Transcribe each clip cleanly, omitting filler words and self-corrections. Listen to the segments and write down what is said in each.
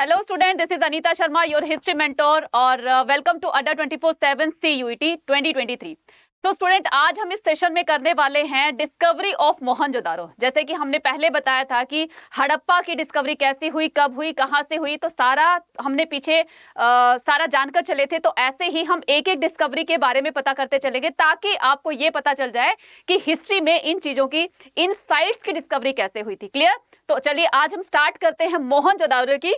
Hello student, this is Anita Sharma, your history mentor और welcome to Adda 24/7 CUET 2023। तो student आज हम इस सेशन में करने वाले हैं डिस्कवरी ऑफ मोहनजोदारो। जैसे कि हमने पहले बताया था कि हड़प्पा की डिस्कवरी कैसी हुई, कब हुई, कहाँ से हुई, तो सारा हमने पीछे सारा जानकर चले थे। तो ऐसे ही हम एक एक डिस्कवरी के बारे में पता करते चलेंगे ताकि आपको ये पता चल जाए कि हिस्ट्री में इन चीजों की, इन साइट्स की डिस्कवरी कैसे हुई थी। क्लियर? तो चलिए आज हम स्टार्ट करते हैं मोहनजोदारो की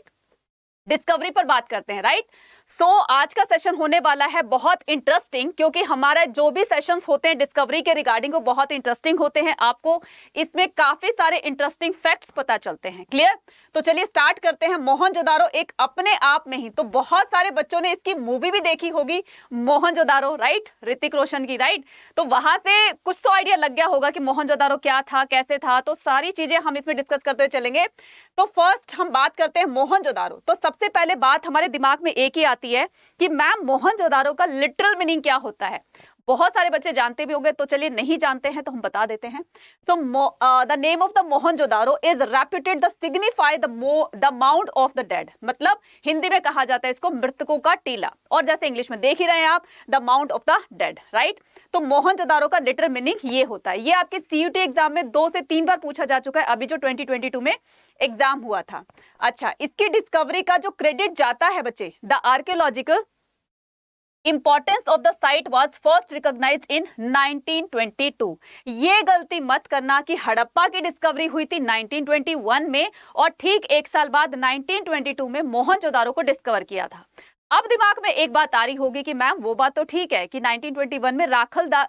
डिस्कवरी पर बात करते हैं। राइट? सो आज का सेशन होने वाला है बहुत इंटरेस्टिंग, क्योंकि हमारा जो भी सेशंस होते हैं डिस्कवरी के रिगार्डिंग वो बहुत इंटरेस्टिंग होते हैं। आपको इसमें काफी सारे इंटरेस्टिंग फैक्ट्स पता चलते हैं। क्लियर? तो चलिए स्टार्ट करते हैं। मोहनजोदारो एक अपने आप में ही, तो बहुत सारे बच्चों ने इसकी मूवी भी देखी होगी मोहनजोदारो, राइट, ऋतिक रोशन की। राइट? तो वहां से कुछ तो आइडिया लग गया होगा कि मोहनजोदारो क्या था, कैसे था। तो सारी चीजें हम इसमें डिस्कस करते हुए चलेंगे। तो फर्स्ट हम बात करते हैं मोहनजोदारो। तो सबसे पहले बात हमारे दिमाग में एक ही आती है कि मैम मोहनजोदारो का लिटरल मीनिंग क्या होता है। बहुत सारे बच्चे जानते भी होंगे, तो चलिए नहीं जानते हैं तो हम बता देते हैं। So the name of the Mohenjodaro is reputed the signify the mount of the dead. मतलब हिंदी में कहा जाता है इसको मृतकों का टीला, और जैसे इंग्लिश में देख ही रहे हैं आप, the mount of the dead. Right? तो मोहनजोदारो का लिटरल मीनिंग ये होता है। ये आपके सीयूटी एग्जाम में 2 से 3 बार पूछा जा चुका है, अभी जो 2022 में एग्जाम हुआ था। अच्छा, इसकी डिस्कवरी का जो क्रेडिट जाता है बच्चे, the archaeological importance of the site was first recognised in 1922। ये गलती मत करना कि हड़प्पा की डिस्कवरी हुई थी 1921 में और ठीक 1 साल बाद 1922 में मोहनजोदारो को डिस्कवर किया था। अब दिमाग में एक बात आ रही होगी कि मैम वो बात तो ठीक है कि 1921 में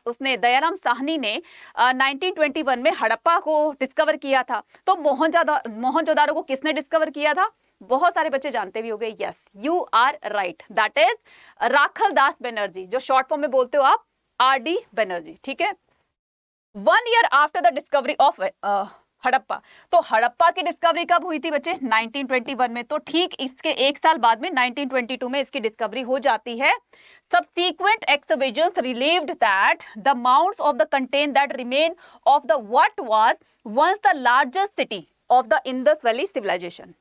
उसने दयाराम साहनी ने 1921 में हड़प्पा को डिस्कवर किया था। तो मोहनजोदारो को किसने डिस्कवर किया था? बहुत सारे बच्चे जानते भी होंगे। Yes, you are right, that is Rakhal Das Banerjee, जो शॉर्ट फॉर्म में बोलते हो आप RD बनर्जी। ठीक है? 1 year after the discovery of Harappa. तो हड़प्पा की डिस्कवरी कब हुई थी बच्चे? 1921 में। तो ठीक इसके 1 साल बाद में 1922 में इसकी डिस्कवरी हो जाती है। Subsequent excavations relieved that the mounds of the contain that remain of the what was once the largest city of the Indus Valley civilization।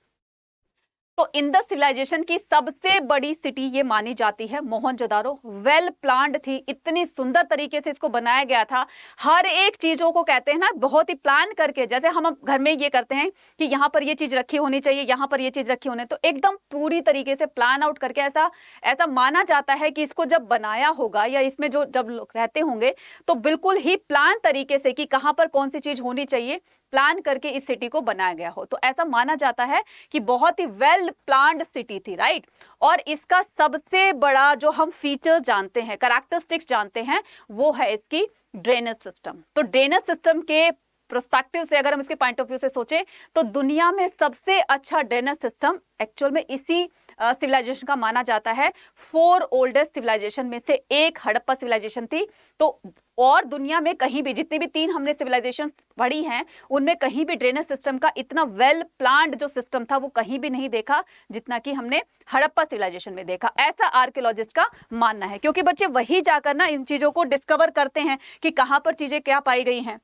तो इंडस सिविलाइजेशन की सबसे बड़ी सिटी ये मानी जाती है मोहनजोदारो। वेल प्लान्ड थी, इतनी सुंदर तरीके से इसको बनाया गया था। हर एक चीजों को कहते हैं ना बहुत ही प्लान करके, जैसे हम घर में ये करते हैं कि यहाँ पर ये चीज रखी होनी चाहिए, यहाँ पर ये चीज रखी होनी, तो एकदम पूरी तरीके से प्लान आउट करके ऐसा माना जाता है कि इसको जब बनाया होगा या इसमें जो जब लोग रहते होंगे तो बिल्कुल ही प्लान तरीके से कि कहाँ पर कौन सी चीज होनी चाहिए, प्लान करके इस सिटी को बनाया गया हो। तो ऐसा माना जाता है कि बहुत ही वेल प्लान्ड सिटी थी। राइट? और इसका सबसे बड़ा जो हम फीचर जानते हैं, कैरेक्टरिस्टिक्स जानते हैं, वो है इसकी ड्रेनेज सिस्टम। तो ड्रेनेज सिस्टम के पर्सपेक्टिव से अगर हम इसके पॉइंट ऑफ व्यू से सोचें तो दुनिया में सबसे अच्छा ड्रेनेज सिस्टम एक्चुअल में इसी सिविलाइजेशन का माना जाता है। 4 ओल्डेस्ट सिविलाइजेशन में से एक हड़प्पा सिविलाइजेशन थी। तो और दुनिया में कहीं भी, जितनी भी 3 हमने सिविलाइजेशन पढ़ी हैं, उनमें कहीं भी ड्रेनेज सिस्टम का इतना वेल प्लान्ड जो सिस्टम था वो कहीं भी नहीं देखा जितना कि हमने हड़प्पा सिविलाइजेशन में देखा। ऐसा आर्कियोलॉजिस्ट का मानना है, क्योंकि बच्चे वही जाकर ना इन चीजों को डिस्कवर करते हैं कि कहाँ पर चीजें क्या पाई गई हैं।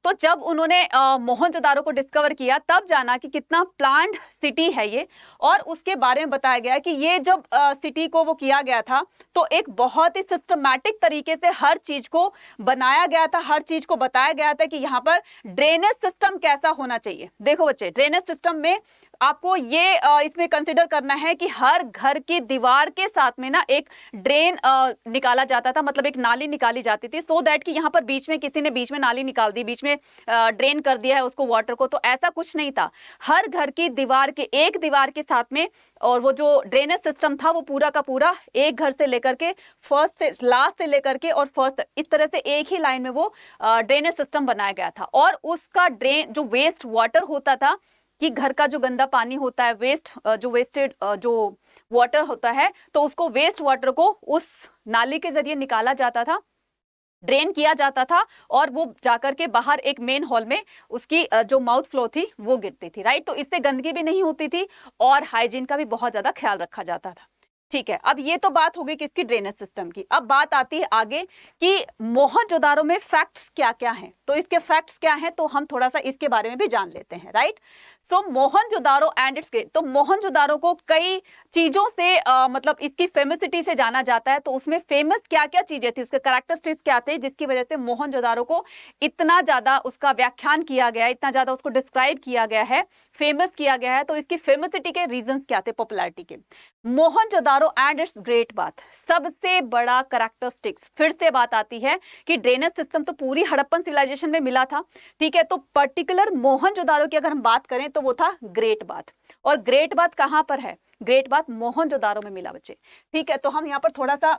तो जब उन्होंने मोहनजोदारो को डिस्कवर किया तब जाना कि कितना प्लान्ड सिटी है ये, और उसके बारे में बताया गया कि ये जब सिटी को वो किया गया था तो एक बहुत ही सिस्टमैटिक तरीके से हर चीज को बनाया गया था, हर चीज को बताया गया था कि यहाँ पर ड्रेनेज सिस्टम कैसा होना चाहिए। देखो बच्चे, ड्रेनेज सिस्टम में आपको ये इसमें कंसिडर करना है कि हर घर की दीवार के साथ में ना एक ड्रेन निकाला जाता था, मतलब एक नाली निकाली जाती थी, सो दैट कि यहाँ पर बीच में किसी ने बीच में नाली निकाल दी, बीच में ड्रेन कर दिया है उसको वाटर को, तो ऐसा कुछ नहीं था। हर घर की दीवार के एक दीवार के साथ में, और वो जो ड्रेनेज सिस्टम था वो पूरा का पूरा एक घर से लेकर के फर्स्ट से लास्ट से लेकर के और फर्स्ट, इस तरह से एक ही लाइन में वो ड्रेनेज सिस्टम बनाया गया था। और उसका ड्रेन जो वेस्ट वाटर होता था, कि घर का जो गंदा पानी होता है, वेस्टेड जो वाटर होता है, तो उसको वेस्ट वाटर को उस नाली के जरिए निकाला जाता था, ड्रेन किया जाता था, और वो जाकर के बाहर एक मेन हॉल में उसकी जो माउथ फ्लो थी वो गिरती थी। राइट? तो इससे गंदगी भी नहीं होती थी और हाइजीन का भी बहुत ज्यादा ख्याल रखा जाता था। ठीक है, अब ये तो बात हो गई किसकी? ड्रेनेज सिस्टम की। अब बात आती है आगे कि मोहनजोदारो में फैक्ट्स क्या क्या हैं। तो इसके फैक्ट्स क्या हैं, तो हम थोड़ा सा इसके बारे में भी जान लेते हैं। Right? So Mohenjodaro and it's great. तो मोहनजोदारो को कई चीजों से मतलब इसकी फेमसिटी से जाना जाता है। तो उसमें फेमस क्या क्या चीजें थी, उसके कैरेक्टरिस्टिक्स क्या थे जिसकी वजह से मोहनजोदारो को इतना ज्यादा उसका व्याख्यान किया गया है, इतना ज्यादा उसको डिस्क्राइब किया गया है, फेमस किया गया है। तो इसकी फेमसिटी के रीजंस क्या थे पॉपुलैरिटी के? मोहनजोदारो एंड इट्स ग्रेट बात, सबसे बड़ा कैरेक्टरिस्टिक्स, फिर से बात आती है कि ड्रेनेज सिस्टम तो पूरी हड़प्पन सिविलाइजेशन में मिला था, ठीक है। तो पर्टिकुलर मोहनजोदारो की अगर हम बात करें तो वो था ग्रेट बात। और ग्रेट बात कहां पर है? ग्रेट बात मोहनजोदारो में मिला बच्चे, ठीक है। तो हम यहाँ पर थोड़ा सा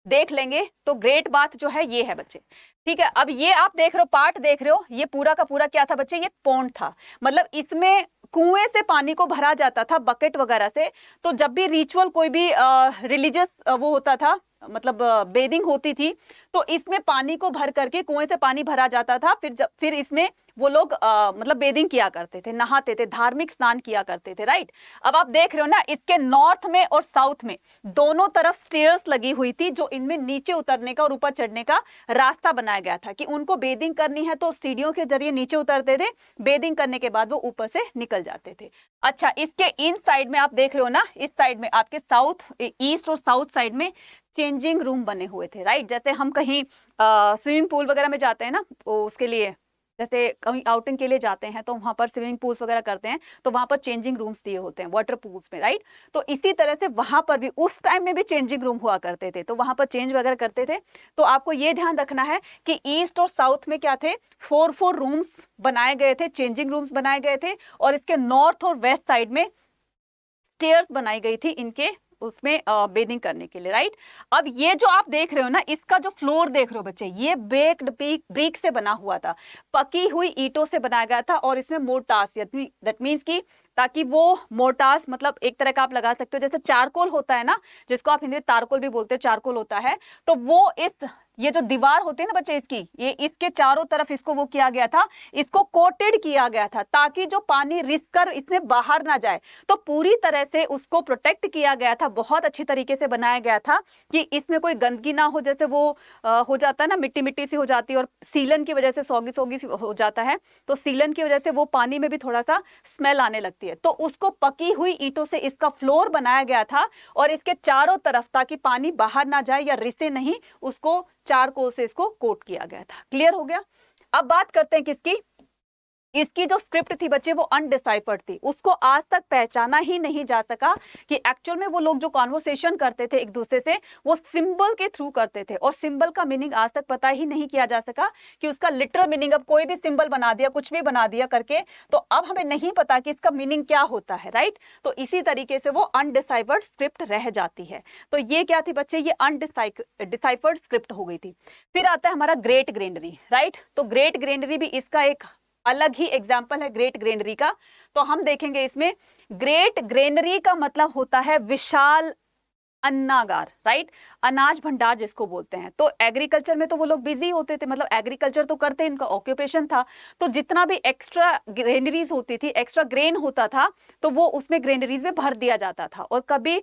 देख लेंगे। तो ग्रेट बात जो है ये है बच्चे, ठीक है। अब ये आप देख रहे हो, पार्ट देख रहे हो, ये पूरा का पूरा क्या था बच्चे? ये पॉन्ड था। मतलब इसमें कुएं से पानी को भरा जाता था बकेट वगैरह से। तो जब भी रिचुअल कोई भी रिलीजियस वो होता था, मतलब बेदिंग होती थी, तो इसमें पानी को भर करके कुएं से पानी भरा जाता था। फिर इसमें वो लोग मतलब बेदिंग किया करते थे, नहाते थे, धार्मिक स्नान किया करते थे, राइट। अब आप देख रहे हो ना, इसके नॉर्थ में और साउथ में दोनों तरफ स्टेयर्स लगी हुई थी, जो इनमें नीचे उतरने का और ऊपर चढ़ने का रास्ता बनाया गया था कि उनको बेदिंग करनी है तो सीढ़ियों के जरिए नीचे उतरते थे, बेदिंग करने के बाद वो ऊपर से निकल जाते थे। अच्छा, इसके इन साइड में आप देख रहे हो ना, इस साइड में आपके साउथ, ईस्ट और साउथ साइड में चेंजिंग रूम बने हुए थे, राइट। जैसे हम कहीं स्विमिंग पूल वगैरह में जाते हैं ना, उसके लिए जैसे कहीं आउटिंग के लिए जाते हैं तो वहां पर स्विमिंग पूल्स वगैरह करते हैं, तो वहां पर चेंजिंग रूम्स दिए होते हैं वाटर पूल्स में, राइट। तो इसी तरह से वहां पर भी उस टाइम में भी चेंजिंग रूम हुआ करते थे, तो वहां पर चेंज वगैरह करते थे। तो आपको ये ध्यान रखना है कि ईस्ट और साउथ में क्या थे, 4 रूम्स बनाए गए थे, चेंजिंग रूम्स बनाए गए थे। और इसके नॉर्थ और वेस्ट साइड में स्टेयर्स बनाई गई थी इनके उसमें बेदिंग करने के लिए, राइट। अब ये जो आप देख रहे हो ना, इसका जो फ्लोर देख रहे हो बच्चे, ये बेक्ड ब्रिक से बना हुआ था, पकी हुई ईंटों से बनाया गया था। और इसमें मोर्टास, दैट मीन्स की ताकि वो मोर्टास मतलब एक तरह का आप लगा सकते हो, जैसे चारकोल होता है ना, जिसको आप हिंदी में तारकोल भी बोलते हैं, चारकोल होता है। तो वो ये जो दीवार होती है ना बच्चे इसकी, ये इसके चारों तरफ इसको वो किया गया था, इसको कोटेड किया गया था ताकि जो पानी रिस कर इसमें बाहर ना जाए। तो पूरी तरह से उसको प्रोटेक्ट किया गया था, बहुत अच्छी तरीके से बनाया गया था कि इसमें कोई गंदगी ना हो। जैसे वो हो जाता है ना, मिट्टी मिट्टी सी हो जाती है और सीलन की वजह से सौगी सौगी हो जाता है, तो सीलन की वजह से वो पानी में भी थोड़ा सा स्मेल आने लगती है। तो उसको पकी हुई ईंटों से इसका फ्लोर बनाया गया था और इसके चारों तरफ ताकि पानी बाहर ना जाए या रिसे नहीं, उसको चारकोल से इसको कोट किया गया था। क्लियर हो गया? अब बात करते हैं किसकी, इसकी जो स्क्रिप्ट थी बच्चे वो अनडिसाइफर्ड थी, उसको आज तक पहचाना ही नहीं जा सका कि एक्चुअल में वो लोग जो कॉन्वर्सेशन करते थे एक दूसरे से वो सिंबल के थ्रू करते थे, और सिंबल का मीनिंग आज तक पता ही नहीं किया जा सका कि उसका लिटरल मीनिंग, अब कोई भी सिंबल बना दिया, कुछ भी बना दिया करके, तो अब हमें नहीं पता कि इसका मीनिंग क्या होता है, राइट। तो इसी तरीके से वो अनडिसाइफर्ड स्क्रिप्ट रह जाती है। तो ये क्या थी बच्चे, ये अनडिसाइफर्ड स्क्रिप्ट हो गई थी। फिर आता है हमारा ग्रेट ग्रेनरी, राइट। तो ग्रेट ग्रेनरी भी इसका एक अलग ही एग्जाम्पल है ग्रेट ग्रेनरी का। तो हम देखेंगे इसमें ग्रेट ग्रेनरी का मतलब होता है विशाल अन्नागार, राइट, अनाज भंडार जिसको बोलते हैं। तो एग्रीकल्चर में तो वो लोग बिजी होते थे, मतलब एग्रीकल्चर तो करते, इनका ऑक्यूपेशन था। तो जितना भी एक्स्ट्रा ग्रेनरीज होती थी, एक्स्ट्रा ग्रेन होता था, तो वो उसमें ग्रेनरीज में भर दिया जाता था। और कभी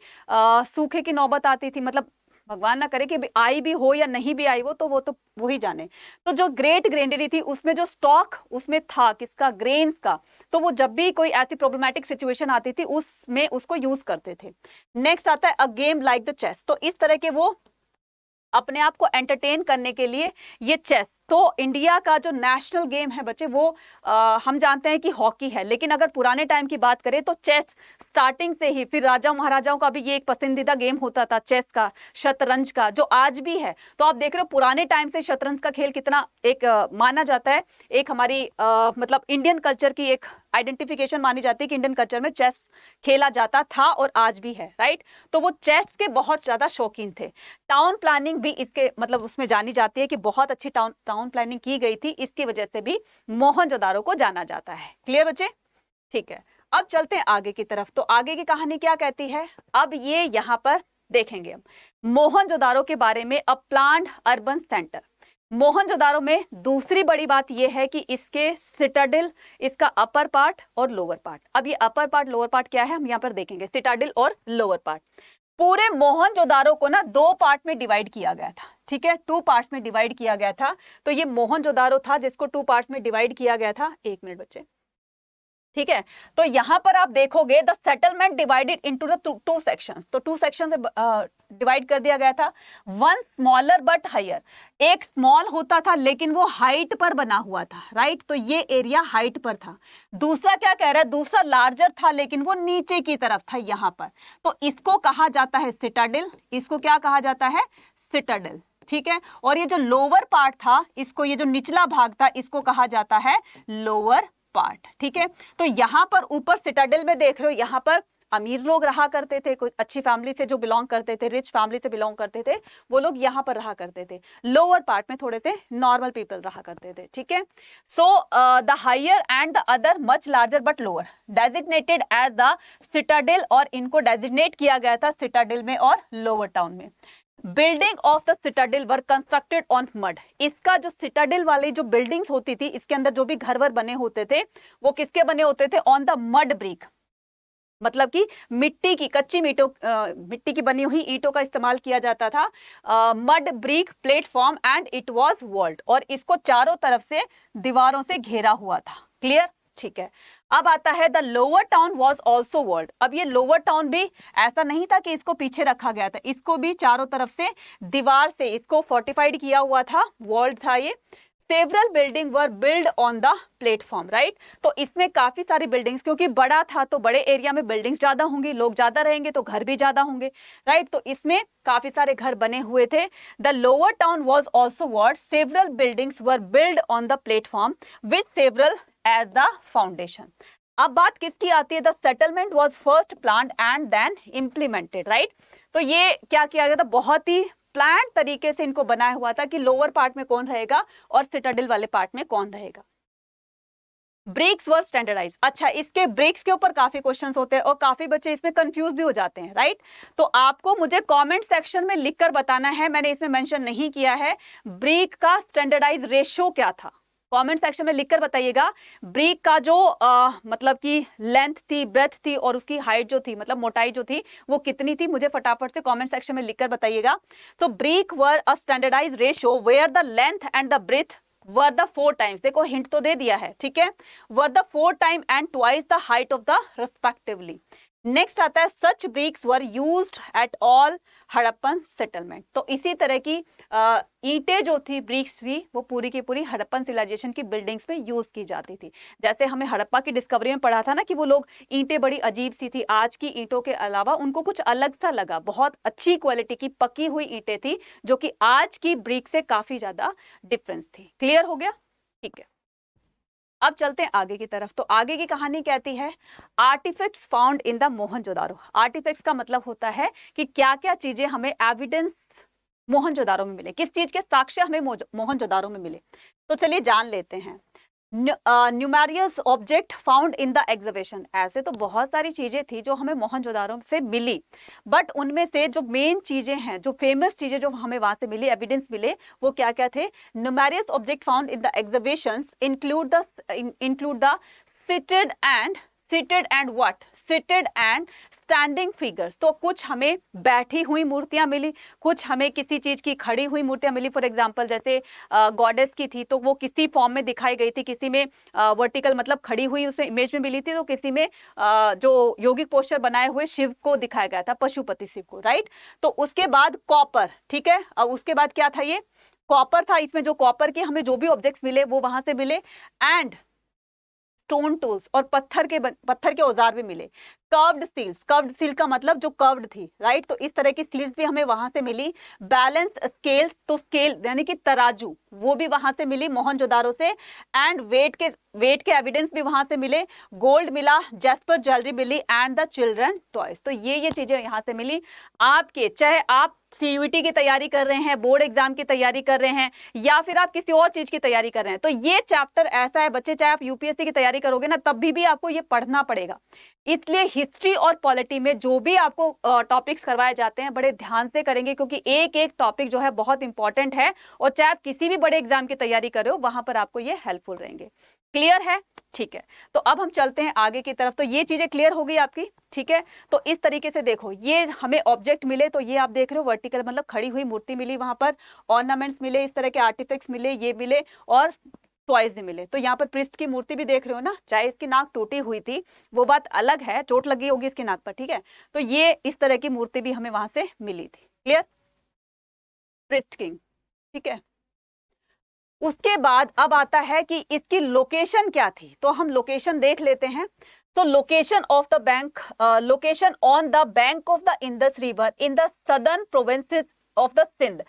सूखे की नौबत आती थी, मतलब भगवान ना करे कि आई भी हो या नहीं भी आई वो तो वही जाने। तो जो ग्रेट ग्रेनरी थी उसमें जो स्टॉक उसमें था किसका, ग्रेन्स का, तो वो जब भी कोई ऐसी प्रॉब्लमैटिक सिचुएशन आती थी उसमें उसको यूज करते थे। नेक्स्ट आता है a game like the chess. तो इस तरह के वो अपने आप को एंटरटेन करने के लिए ये चेस, तो इंडिया का जो नेशनल गेम है बच्चे वो हम जानते हैं कि हॉकी है, लेकिन अगर पुराने टाइम की बात करें तो चेस स्टार्टिंग से ही, फिर राजा महाराजाओं का भी ये एक पसंदीदा गेम होता था चेस का, शतरंज का, जो आज भी है। तो आप देख रहे हो पुराने टाइम से शतरंज का खेल कितना एक माना जाता है, एक हमारी मतलब इंडियन कल्चर की एक आइडेंटिफिकेशन मानी जाती है कि इंडियन कल्चर में चेस खेला जाता था और आज भी है, राइट। तो वो चेस के बहुत ज्यादा शौकीन थे। टाउन प्लानिंग भी इसके मतलब उसमें जानी जाती है कि बहुत अच्छी टाउन प्लानिंग की गई थी, इसकी वजह से भी मोहनजोदारो को जाना जाता है। क्लियर बच्चे? ठीक है, अब चलते हैं आगे की तरफ। तो आगे की कहानी क्या कहती है, अब ये यहाँ पर देखेंगे हम मोहनजोदारो के बारे में, अ प्लान्ड अर्बन सेंटर। मोहनजोदारो में दूसरी बड़ी बात यह है कि इसके सिटाडेल, इसका अपर पार्ट और लोअर पार्ट। अब ये अपर पार्ट लोअर पार्ट क्या है हम यहाँ पर देखेंगे, सिटाडेल और लोअर पार्ट। पूरे मोहनजोदारो को ना 2 पार्ट में डिवाइड किया गया था, ठीक है, 2 पार्ट्स में डिवाइड किया गया था। तो ये मोहनजोदारो था जिसको 2 पार्ट्स में डिवाइड किया गया था। एक मिनट बच्चे, ठीक है। तो यहां पर आप देखोगे the settlement divided into the two sections, तो टू सेक्शन से डिवाइड कर दिया गया था। वन स्मॉलर बट हायर, एक स्मॉल होता था लेकिन वो हाइट पर बना हुआ था, राइट, तो ये एरिया हाइट पर था। दूसरा क्या कह रहा है, दूसरा लार्जर था लेकिन वो नीचे की तरफ था यहां पर, तो इसको कहा जाता है सिटाडेल, इसको क्या कहा जाता है, सिटाडेल, ठीक है। और ये जो लोअर पार्ट था, इसको, ये जो निचला भाग था, इसको कहा जाता है लोअर पार्ट, ठीक है। तो यहां पर ऊपर सिटाडेल में देख रहे हो, यहां पर अमीर लोग रहा करते थे, कुछ अच्छी फैमिली से जो बिलोंग करते थे, रिच फैमिली से बिलोंग करते थे, वो लोग यहाँ पर रहा करते थे। लोअर पार्ट में थोड़े से नॉर्मल पीपल रहा करते थे, ठीक है। So the higher and the other much larger but lower designated as the citadel, और इनको डेजिग्नेट किया गया था सिटाडेल में और लोअर टाउन में। Building of the citadel were constructed on mud, इसका जो सिटाडेल वाली जो बिल्डिंग्स होती थी, इसके अंदर जो भी घर वर बने होते थे, वो किसके बने होते थे, ऑन द मड ब्रिक, मतलब कि मिट्टी की, कच्ची मिट्टी की बनी हुई ईंटों का इस्तेमाल किया जाता था। Mud brick platform and it was walled, और इसको चारों तरफ से दीवारों से घेरा हुआ था। क्लियर, ठीक है। अब आता है the lower town was also walled. अब ये लोअर टाउन भी ऐसा नहीं था कि इसको पीछे रखा गया था, इसको भी चारों तरफ से दीवार से इसको फोर्टिफाइड किया हुआ था, वॉल्ड था ये। Several building were build on the platform, right, तो इसमें काफी सारी बिल्डिंग्स, क्योंकि बड़ा था तो बड़े एरिया में बिल्डिंग्स ज्यादा होंगी, लोग ज्यादा रहेंगे तो घर भी ज्यादा होंगे, राइट, तो इसमें काफी सारे घर बने हुए थे। The lower town was also walled, several buildings were build on the platform with several as the foundation. अब बात किसकी आती है, the settlement was first planned and then implemented, right, तो ये क्या किया गया था, बहुत ही प्लान तरीके से इनको बनाया हुआ था कि लोअर पार्ट में कौन रहेगा और सिटाडेल वाले पार्ट में कौन रहेगा। ब्रिक्स वर स्टैंडर्डाइज, अच्छा, इसके ब्रिक्स के ऊपर काफी क्वेश्चंस होते हैं और काफी बच्चे इसमें कंफ्यूज भी हो जाते हैं, राइट, तो आपको मुझे कमेंट सेक्शन में लिखकर बताना है, मैंने इसमें मेंशन नहीं किया है, ब्रिक का स्टैंडर्डाइज रेशियो क्या था। कमेंट सेक्शन में लिखकर बताइएगा ब्रिक का जो मतलब कि लेंथ थी, ब्रेथ थी, और उसकी हाइट जो थी, मतलब मोटाई जो थी, वो कितनी थी, मुझे फटाफट से कमेंट सेक्शन में लिखकर बताइएगा। तो brick were a standardise ratio where the length and the breadth were the 4 times, देखो हिंट तो दे दिया है, ठीक है, were the 4 time and twice the height of the respectively. Next आता है such bricks were used at all Harappan settlement, तो इसी तरह की ईंटें जो थी, ब्रिक्स थी, वो पूरी की पूरी हड़प्पन सिविलाइजेशन की बिल्डिंग्स में यूज की जाती थी। जैसे हमें हड़प्पा की डिस्कवरी में पढ़ा था ना कि वो लोग ईंटें बड़ी अजीब सी थी, आज की ईंटों के अलावा उनको कुछ अलग सा लगा, बहुत अच्छी क्वालिटी की पकी हुई ईंटें थी जो कि आज की ब्रिक से काफी ज्यादा डिफरेंस थी। क्लियर हो गया, ठीक है। अब चलते हैं आगे की तरफ। तो आगे की कहानी कहती है artifacts found in the Mohenjodaro. Artifacts का मतलब होता है कि क्या क्या चीजें हमें एविडेंस मोहनजोदारो में मिले, किस चीज के साक्ष्य हमें मोहनजोदारो में मिले। तो चलिए जान लेते हैं। Numerous object found in the exhibition, ऐसे तो बहुत सारी चीजें थी जो हमें मोहनजोदारो से मिली, बट उनमें से जो मेन चीजें हैं, जो फेमस चीजें जो हमें वहां से मिली, एविडेंस मिले, वो क्या क्या थे। Numerous object found in the exhibitions include the seated and what, seated and standing figures, तो कुछ हमें बैठी हुई मूर्तियां मिली, कुछ हमें किसी चीज की खड़ी हुई मूर्तियां मिली। फॉर एग्जांपल जैसे गॉडेस की थी तो वो किसी फॉर्म में दिखाई गई थी, किसी में वर्टिकल मतलब खड़ी हुई उसमें इमेज में मिली थी, तो किसी में जो योगिक पोस्चर बनाए हुए शिव को दिखाया गया था, पशुपति शिव को, राइट। तो उसके बाद कॉपर, ठीक है, उसके बाद क्या था, ये कॉपर था, इसमें जो कॉपर के हमें जो भी ऑब्जेक्ट्स मिले वो वहां से मिले, एंड स्टोन टूल्स और पत्थर के औजार भी मिले। कर्व्ड सील्स, कर्व्ड सील का मतलब जो कर्व्ड थी, राइट, तो इस तरह की सील्स भी हमें वहां से मिली। बैलेंस्ड स्केल्स, तो स्केल यानी कि तराजू, वो भी वहां से मिली मोहनजोदारो से। एंड वेट के एविडेंस भी वहां से मिले। गोल्ड मिला, जैस्पर ज्वेलरी मिली, एंड द चिल्ड्रन टॉयज, तो ये चीजें यहाँ से मिली। आपके चाहे आप सीयूईटी की तैयारी कर रहे हैं, बोर्ड एग्जाम की तैयारी कर रहे हैं, या फिर आप किसी और चीज की तैयारी कर रहे हैं, तो ये चैप्टर ऐसा है बच्चे, चाहे आप यूपीएससी की तैयारी करोगे ना, तब भी आपको ये पढ़ना पड़ेगा। इसलिए हिस्ट्री और पॉलिटी में जो भी आपको टॉपिक्स करवाए जाते हैं बड़े ध्यान से करेंगे, क्योंकि एक एक टॉपिक जो है बहुत इंपॉर्टेंट है, और चाहे आप किसी भी बड़े एग्जाम की तैयारी कर रहे हो, वहां पर आपको ये हेल्पफुल रहेंगे। क्लियर है, ठीक है। तो अब हम चलते हैं आगे की तरफ। तो ये चीजें क्लियर हो गई आपकी, ठीक है। तो इस तरीके से देखो, ये हमें ऑब्जेक्ट मिले, तो ये आप देख रहे हो वर्टिकल मतलब खड़ी हुई मूर्ति मिली, वहां पर ऑर्नामेंट्स मिले, इस तरह के आर्टिफैक्ट्स मिले, ये मिले, और ट्वाइस ही मिले। तो यहाँ पर पृष्ठ की मूर्ति भी देख रहे हो ना, चाहे इसकी नाक टूटी हुई थी वो बात अलग है, चोट लगी होगी इसकी नाक पर, ठीक है। तो ये इस तरह की मूर्ति भी हमें वहां से मिली थी। क्लियर? पृष्ठ किंग, ठीक है। उसके बाद अब आता है कि इसकी लोकेशन क्या थी, तो हम लोकेशन देख लेते हैं। तो location of the bank, location on the bank of the Indus river in the southern provinces of the Sindh.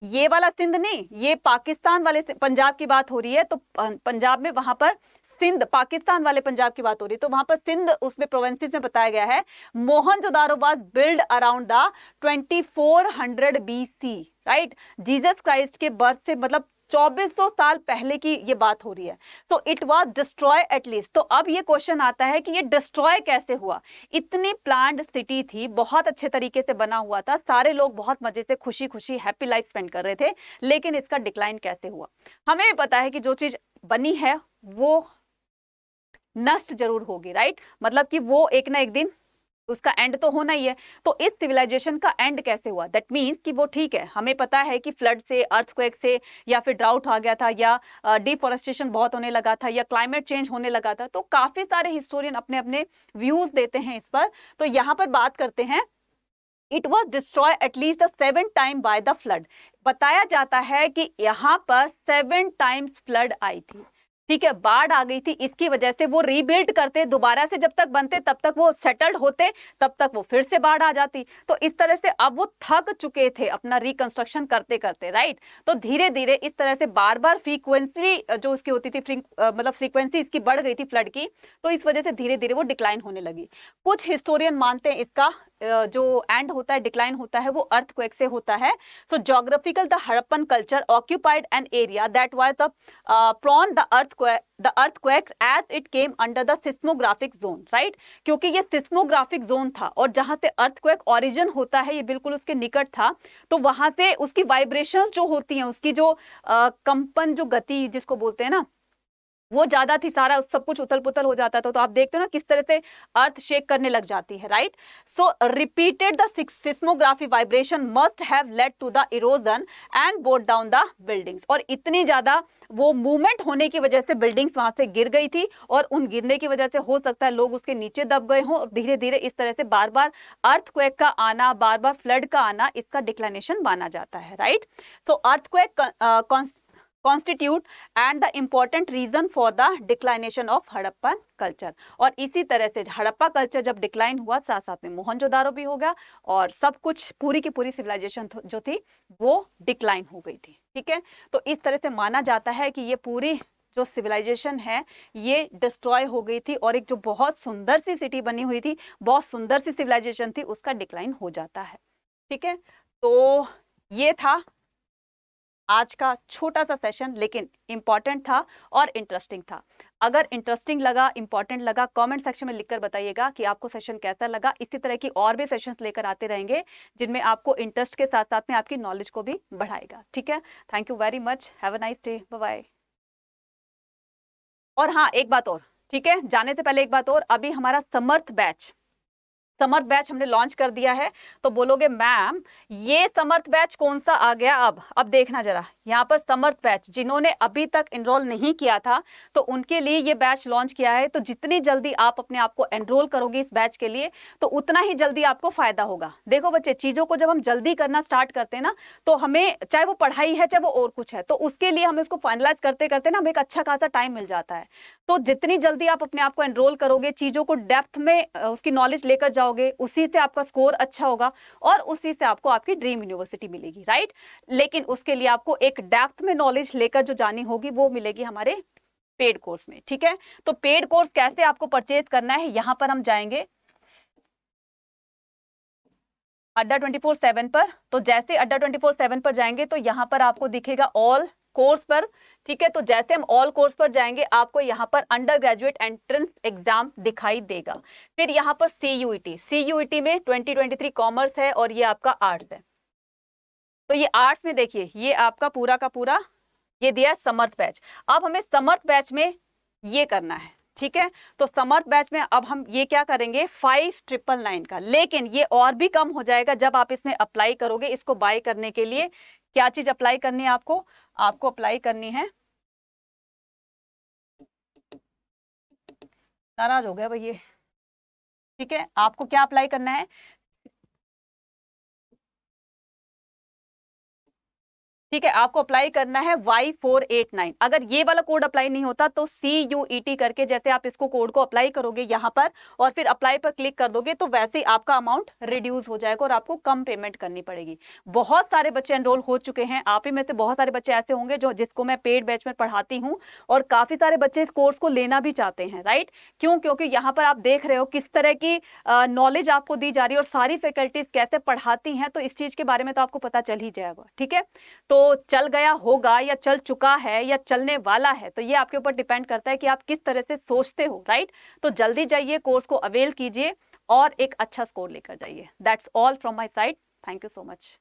ये वाला सिंध नहीं, ये पाकिस्तान वाले पंजाब की बात हो रही है। तो पंजाब में वहां पर सिंध, पाकिस्तान वाले पंजाब की बात हो रही है, तो वहां पर सिंध उसमें प्रोविंसेस में बताया गया है। Mohenjodaro was build around the 2400 BC, right. Jesus Christ के बर्थ से मतलब 2400 साल पहले की ये बात हो रही है। तो इट वाज डिस्ट्रॉय एटलीस्ट। तो अब ये क्वेश्चन आता है कि ये डिस्ट्रॉय कैसे हुआ? इतनी प्लान्ड सिटी थी, बहुत अच्छे तरीके से बना हुआ था, सारे लोग बहुत मजे से खुशी खुशी हैप्पी लाइफ स्पेंड कर रहे थे, लेकिन इसका डिक्लाइन कैसे हुआ? हमें भी पता है कि जो चीज बनी है वो नष्ट जरूर होगी, राइट। मतलब कि वो एक ना एक दिन उसका एंड तो होना ही है। तो इस सिविलाइजेशन का एंड कैसे हुआ? दैट मीन्स कि वो ठीक है, हमें पता है कि फ्लड से, अर्थक्वेक से, या फिर ड्राउट आ गया था, या डिफॉरेस्टेशन बहुत होने लगा था, या क्लाइमेट चेंज होने लगा था। तो काफी सारे हिस्टोरियन अपने अपने व्यूज देते हैं इस पर। तो यहाँ पर बात करते हैं, it was destroy at least 7 time by the flood. बताया जाता है कि यहाँ पर 7 टाइम्स फ्लड आई थी, ठीक है, बाढ़ आ गई थी। इसकी वजह से वो रीबिल्ड करते, दोबारा से जब तक बनते तब तक वो सेटल्ड होते, तब तक वो फिर से बाढ़ आ जाती। तो इस तरह से अब वो थक चुके थे अपना रिकंस्ट्रक्शन करते करते, राइट। तो धीरे धीरे इस तरह से बार बार फ्रीक्वेंसी जो उसकी होती थी, मतलब फ्रीक्वेंसी इसकी बढ़ गई थी फ्लड की, तो इस वजह से धीरे धीरे वो डिक्लाइन होने लगी। कुछ हिस्टोरियन मानते हैं इसका जो एंड होता है, डिक्लाइन होता है, वो अर्थक्वेक से होता है। So geographical the Harappan culture occupied an area that was the prone the earthquakes as it came under the seismographic zone, right। क्योंकि ये seismographic zone था और जहां से earthquake origin होता है, ये बिल्कुल उसके निकट था। तो वहां से उसकी वाइब्रेशंस जो होती हैं, उसकी जो कंपन, जो गति जिसको बोलते हैं ना, वो ज्यादा थी, सारा सब कुछ उथल पुथल हो जाता था। तो आप देखते हो ना किस तरह से अर्थ शेक करने लग जाती है, right. So repeated the seismography vibration must have led to the erosion and bought down the buildings. और इतनी ज्यादा वो मूवमेंट होने की वजह से बिल्डिंग्स वहां से गिर गई थी, और उन गिरने की वजह से हो सकता है लोग उसके नीचे दब गए हों। और धीरे धीरे इस तरह से बार बार अर्थक्वेक का आना, बार बार फ्लड का आना, इसका डिक्लाइनेशन माना जाता है, right. So earthquake constitute and the important reason for the declination of Harappan culture. और इसी तरह से हड़प्पा कल्चर जब डिक्लाइन हुआ, साथ साथ में मोहनजोदारो भी हो गया, और सब कुछ पूरी की पूरी सिविलाइजेशन जो थी वो डिक्लाइन हो गई थी, ठीक है। तो इस तरह से माना जाता है कि ये पूरी जो सिविलाइजेशन है ये डिस्ट्रॉय हो गई थी, और एक जो बहुत सुंदर सी सिटी बनी हुई थी, बहुत सुंदर सी सिविलाइजेशन थी, उसका डिक्लाइन हो जाता है, ठीक है। तो ये था आज का छोटा सा सेशन, लेकिन इंपॉर्टेंट था और इंटरेस्टिंग था। अगर इंटरेस्टिंग लगा, इंपॉर्टेंट लगा, कमेंट सेक्शन में लिखकर बताइएगा कि आपको सेशन कैसा लगा। इसी तरह की और भी सेशंस लेकर आते रहेंगे जिनमें आपको इंटरेस्ट के साथ साथ में आपकी नॉलेज को भी बढ़ाएगा, ठीक है। Thank you very much, have a nice day, bye bye. और हाँ, एक बात और, ठीक है, जाने से पहले एक बात और, अभी हमारा समर्थ बैच हमने लॉन्च कर दिया है। तो बोलोगे मैम ये समर्थ बैच कौन सा आ गया? अब देखना जरा, यहाँ पर समर्थ बैच जिन्होंने अभी तक एनरोल नहीं किया था, तो उनके लिए ये बैच लॉन्च किया है। तो जितनी जल्दी आप अपने आप को एनरोल करोगे इस बैच के लिए, तो उतना ही जल्दी आपको फायदा होगा। देखो बच्चे, चीजों को जब हम जल्दी करना स्टार्ट करते हैं ना, तो हमें, चाहे वो पढ़ाई है, चाहे वो और कुछ है, तो उसके लिए हमें उसको फाइनलाइज करते करते ना हमें एक अच्छा खासा टाइम मिल जाता है। तो जितनी जल्दी आप अपने आप को एनरोल करोगे, चीजों को डेप्थ में उसकी नॉलेज लेकर जाओगे, उसी से आपका स्कोर अच्छा होगा, और उसी से आपको आपकी ड्रीम यूनिवर्सिटी मिलेगी, राइट। लेकिन उसके लिए आपको एक डेप्थ में नॉलेज लेकर जो जानी होगी, वो मिलेगी हमारे पेड कोर्स में, ठीक है। तो पेड कोर्स कैसे आपको परचेज करना है, यहां पर हम जाएंगे अड्डा 24/7 पर। तो जैसे अड्डा 24/7 पर जाएंगे तो यहाँ पर आपको दिखेगा ऑल कोर्स पर, ठीक है। तो जैसे हम ऑल कोर्स पर जाएंगे, आपको यहाँ पर अंडर ग्रेजुएट एंट्रेंस एग्जाम दिखाई देगा। फिर यहाँ पर CUET में 2023 कॉमर्स है, और ये आपका आर्ट्स है। तो ये आर्ट्स में देखिए, ये आपका पूरा का पूरा ये दिया है समर्थ बैच। अब हमें समर्थ बैच में ये करना है, ठीक है। तो समर्थ बैच में अब हम ये क्या करेंगे, 5999 का। लेकिन ये और भी कम हो जाएगा जब आप इसमें अप्लाई करोगे। इसको बाय करने के लिए क्या चीज अप्लाई करनी है आपको अप्लाई करनी है नाराज हो गया भाई ये। ठीक है, आपको क्या अप्लाई करना है, ठीक है, आपको अप्लाई करना है Y489। अगर ये वाला कोड अप्लाई नहीं होता तो CUET करके जैसे आप इसको कोड को अप्लाई करोगे यहाँ पर और फिर अप्लाई पर क्लिक कर दोगे तो वैसे ही आपका अमाउंट रिड्यूस हो जाएगा और आपको कम पेमेंट करनी पड़ेगी। बहुत सारे बच्चे एनरोल हो चुके हैं, आप ही में से बहुत सारे बच्चे ऐसे होंगे जो जिसको मैं पेड बैच में पढ़ाती हूँ और काफी सारे बच्चे इस कोर्स को लेना भी चाहते हैं, राइट। क्यों? क्योंकि यहाँ पर आप देख रहे हो किस तरह की नॉलेज आपको दी जा रही है और सारी फैकल्टीज कैसे पढ़ाती हैं, तो इस चीज के बारे में तो आपको पता चल ही जाएगा। ठीक है, तो चल गया होगा या चल चुका है या चलने वाला है, तो ये आपके ऊपर डिपेंड करता है कि आप किस तरह से सोचते हो, राइट। तो जल्दी जाइए, कोर्स को अवेल कीजिए और एक अच्छा स्कोर लेकर जाइए। That's all from my side. Thank you so much.